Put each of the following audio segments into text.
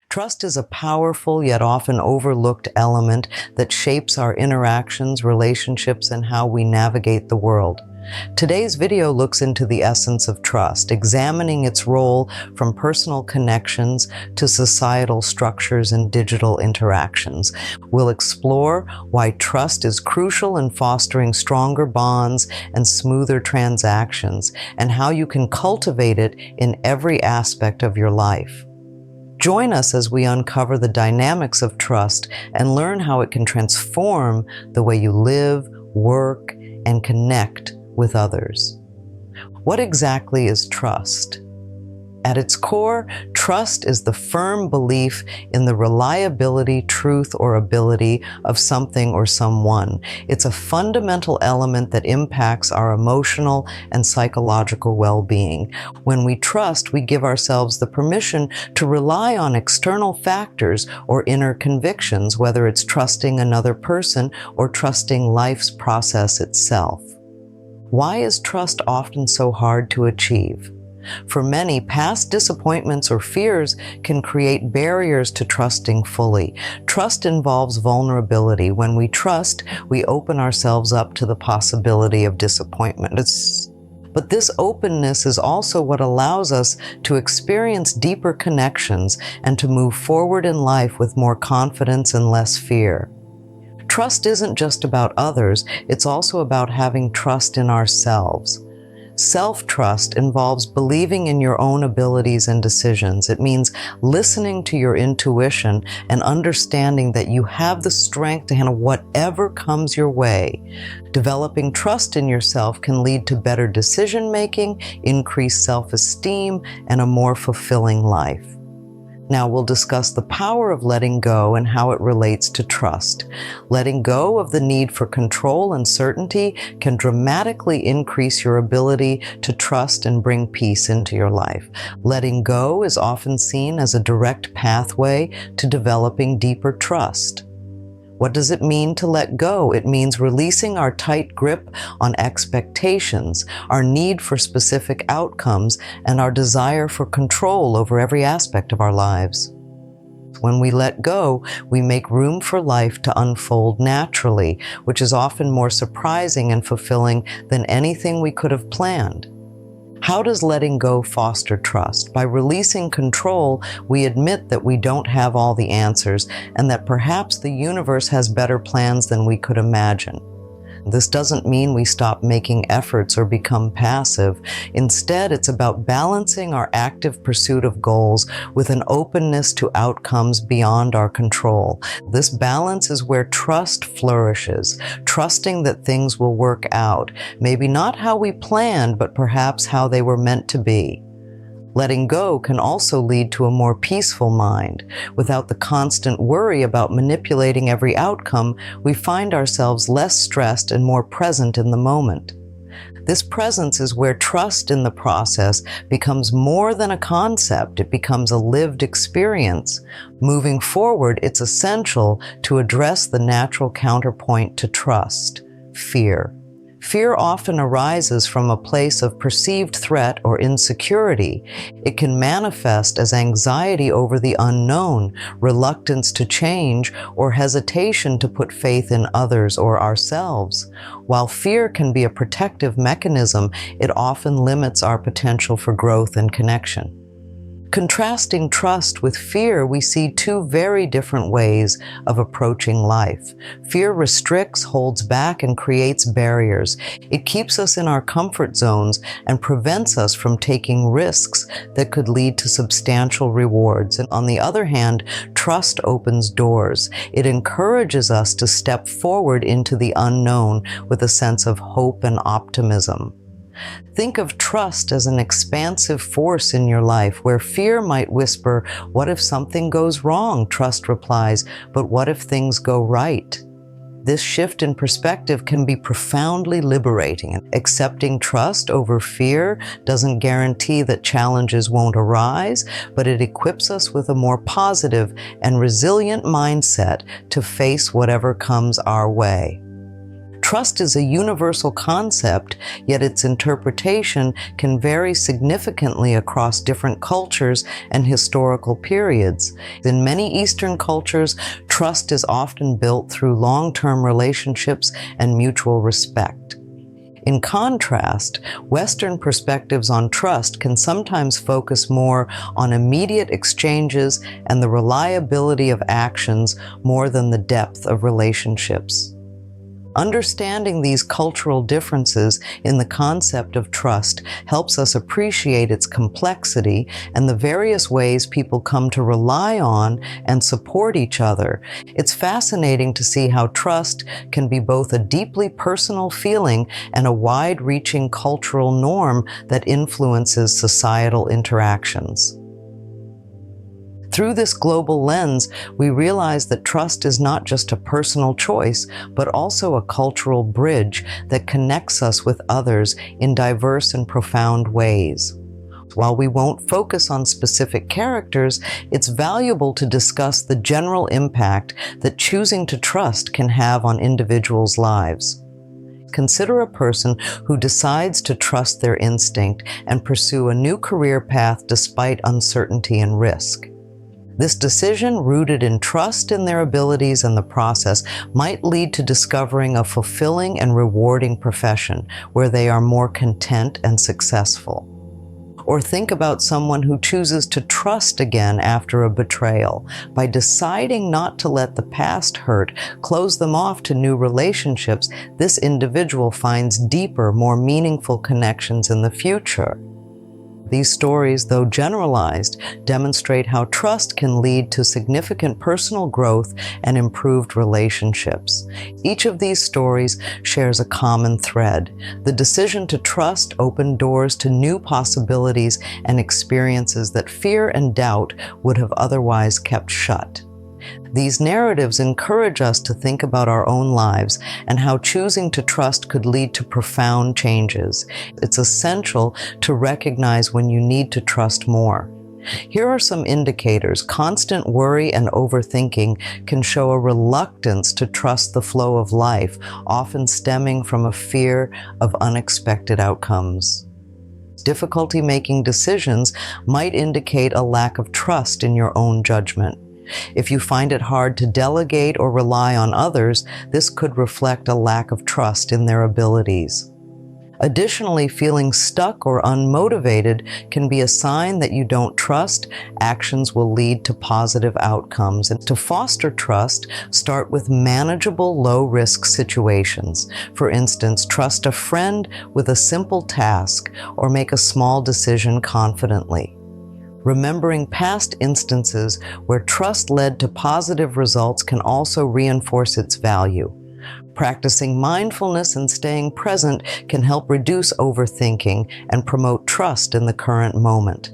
Trust is a powerful yet often overlooked element that shapes our interactions, relationships, and how we navigate the world. Today's video looks into the essence of trust, examining its role from personal connections to societal structures and digital interactions. We'll explore why trust is crucial in fostering stronger bonds and smoother transactions, and how you can cultivate it in every aspect of your life. Join us as we uncover the dynamics of trust and learn how it can transform the way you live, work, and connect with others. What exactly is trust? At its core, trust is the firm belief in the reliability, truth, or ability of something or someone. It's a fundamental element that impacts our emotional and psychological well-being. When we trust, we give ourselves the permission to rely on external factors or inner convictions, whether it's trusting another person or trusting life's process itself. Why is trust often so hard to achieve? For many, past disappointments or fears can create barriers to trusting fully. Trust involves vulnerability. When we trust, we open ourselves up to the possibility of disappointment. But this openness is also what allows us to experience deeper connections and to move forward in life with more confidence and less fear. Trust isn't just about others, it's also about having trust in ourselves. Self-trust involves believing in your own abilities and decisions. It means listening to your intuition and understanding that you have the strength to handle whatever comes your way. Developing trust in yourself can lead to better decision-making, increased self-esteem, and a more fulfilling life. Now we'll discuss the power of letting go and how it relates to trust. Letting go of the need for control and certainty can dramatically increase your ability to trust and bring peace into your life. Letting go is often seen as a direct pathway to developing deeper trust. What does it mean to let go? It means releasing our tight grip on expectations, our need for specific outcomes, and our desire for control over every aspect of our lives. When we let go, we make room for life to unfold naturally, which is often more surprising and fulfilling than anything we could have planned. How does letting go foster trust? By releasing control, we admit that we don't have all the answers and that perhaps the universe has better plans than we could imagine. This doesn't mean we stop making efforts or become passive. Instead, it's about balancing our active pursuit of goals with an openness to outcomes beyond our control. This balance is where trust flourishes, trusting that things will work out, maybe not how we planned, but perhaps how they were meant to be. Letting go can also lead to a more peaceful mind. Without the constant worry about manipulating every outcome, we find ourselves less stressed and more present in the moment. This presence is where trust in the process becomes more than a concept. It becomes a lived experience. Moving forward, it's essential to address the natural counterpoint to trust: fear. Fear often arises from a place of perceived threat or insecurity. It can manifest as anxiety over the unknown, reluctance to change, or hesitation to put faith in others or ourselves. While fear can be a protective mechanism, it often limits our potential for growth and connection. Contrasting trust with fear, we see two very different ways of approaching life. Fear restricts, holds back, and creates barriers. It keeps us in our comfort zones and prevents us from taking risks that could lead to substantial rewards. And on the other hand, trust opens doors. It encourages us to step forward into the unknown with a sense of hope and optimism. Think of trust as an expansive force in your life. Where fear might whisper, "What if something goes wrong?" Trust replies, "But what if things go right?" This shift in perspective can be profoundly liberating. Accepting trust over fear doesn't guarantee that challenges won't arise, but it equips us with a more positive and resilient mindset to face whatever comes our way. Trust is a universal concept, yet its interpretation can vary significantly across different cultures and historical periods. In many Eastern cultures, trust is often built through long-term relationships and mutual respect. In contrast, Western perspectives on trust can sometimes focus more on immediate exchanges and the reliability of actions more than the depth of relationships. Understanding these cultural differences in the concept of trust helps us appreciate its complexity and the various ways people come to rely on and support each other. It's fascinating to see how trust can be both a deeply personal feeling and a wide-reaching cultural norm that influences societal interactions. Through this global lens, we realize that trust is not just a personal choice, but also a cultural bridge that connects us with others in diverse and profound ways. While we won't focus on specific characters, it's valuable to discuss the general impact that choosing to trust can have on individuals' lives. Consider a person who decides to trust their instinct and pursue a new career path despite uncertainty and risk. This decision, rooted in trust in their abilities and the process, might lead to discovering a fulfilling and rewarding profession where they are more content and successful. Or think about someone who chooses to trust again after a betrayal. By deciding not to let the past hurt close them off to new relationships, this individual finds deeper, more meaningful connections in the future. These stories, though generalized, demonstrate how trust can lead to significant personal growth and improved relationships. Each of these stories shares a common thread. The decision to trust opened doors to new possibilities and experiences that fear and doubt would have otherwise kept shut. These narratives encourage us to think about our own lives and how choosing to trust could lead to profound changes. It's essential to recognize when you need to trust more. Here are some indicators. Constant worry and overthinking can show a reluctance to trust the flow of life, often stemming from a fear of unexpected outcomes. Difficulty making decisions might indicate a lack of trust in your own judgment. If you find it hard to delegate or rely on others, this could reflect a lack of trust in their abilities. Additionally, feeling stuck or unmotivated can be a sign that you don't trust. Actions will lead to positive outcomes. And to foster trust, start with manageable, low-risk situations. For instance, trust a friend with a simple task or make a small decision confidently. Remembering past instances where trust led to positive results can also reinforce its value. Practicing mindfulness and staying present can help reduce overthinking and promote trust in the current moment.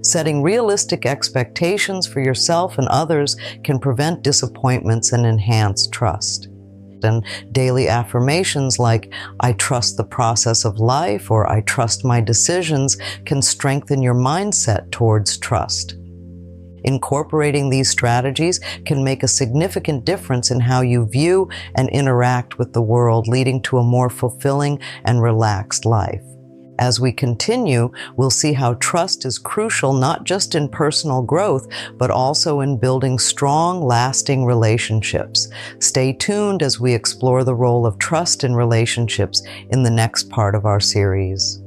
Setting realistic expectations for yourself and others can prevent disappointments and enhance trust. And daily affirmations like, "I trust the process of life," or "I trust my decisions," can strengthen your mindset towards trust. Incorporating these strategies can make a significant difference in how you view and interact with the world, leading to a more fulfilling and relaxed life. As we continue, we'll see how trust is crucial not just in personal growth, but also in building strong, lasting relationships. Stay tuned as we explore the role of trust in relationships in the next part of our series.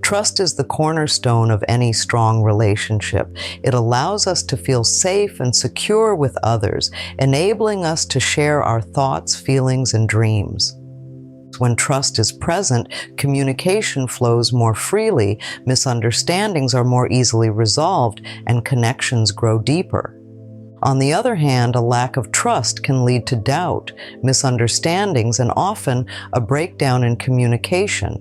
Trust is the cornerstone of any strong relationship. It allows us to feel safe and secure with others, enabling us to share our thoughts, feelings, and dreams. When trust is present, communication flows more freely, misunderstandings are more easily resolved, and connections grow deeper. On the other hand, a lack of trust can lead to doubt, misunderstandings, and often a breakdown in communication.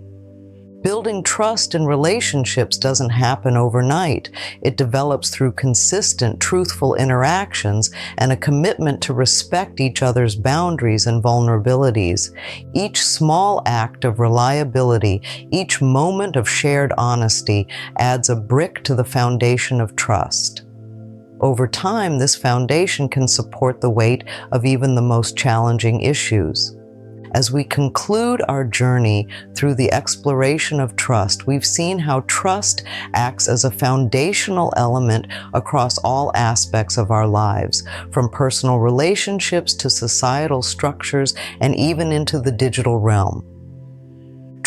Building trust in relationships doesn't happen overnight. It develops through consistent, truthful interactions and a commitment to respect each other's boundaries and vulnerabilities. Each small act of reliability, each moment of shared honesty adds a brick to the foundation of trust. Over time, this foundation can support the weight of even the most challenging issues. As we conclude our journey through the exploration of trust, we've seen how trust acts as a foundational element across all aspects of our lives, from personal relationships to societal structures and even into the digital realm.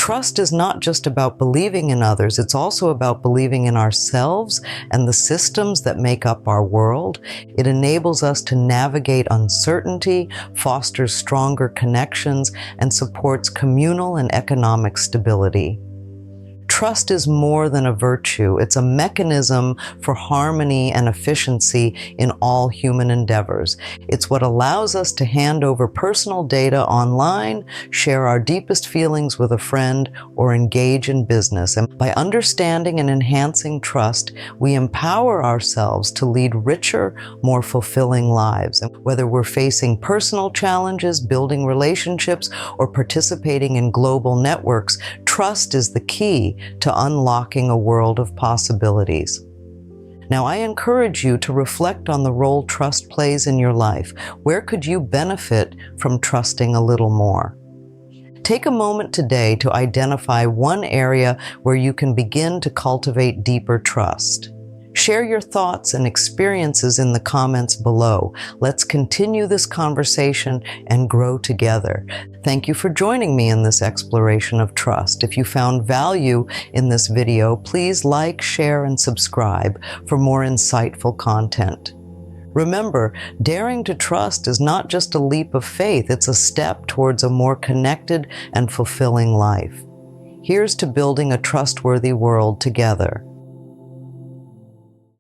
Trust is not just about believing in others, it's also about believing in ourselves and the systems that make up our world. It enables us to navigate uncertainty, fosters stronger connections, and supports communal and economic stability. Trust is more than a virtue. It's a mechanism for harmony and efficiency in all human endeavors. It's what allows us to hand over personal data online, share our deepest feelings with a friend, or engage in business. And by understanding and enhancing trust, we empower ourselves to lead richer, more fulfilling lives. And whether we're facing personal challenges, building relationships, or participating in global networks, trust is the key to unlocking a world of possibilities. Now, I encourage you to reflect on the role trust plays in your life. Where could you benefit from trusting a little more? Take a moment today to identify one area where you can begin to cultivate deeper trust. Share your thoughts and experiences in the comments below. Let's continue this conversation and grow together. Thank you for joining me in this exploration of trust. If you found value in this video, please like, share, and subscribe for more insightful content. Remember, daring to trust is not just a leap of faith, it's a step towards a more connected and fulfilling life. Here's to building a trustworthy world together.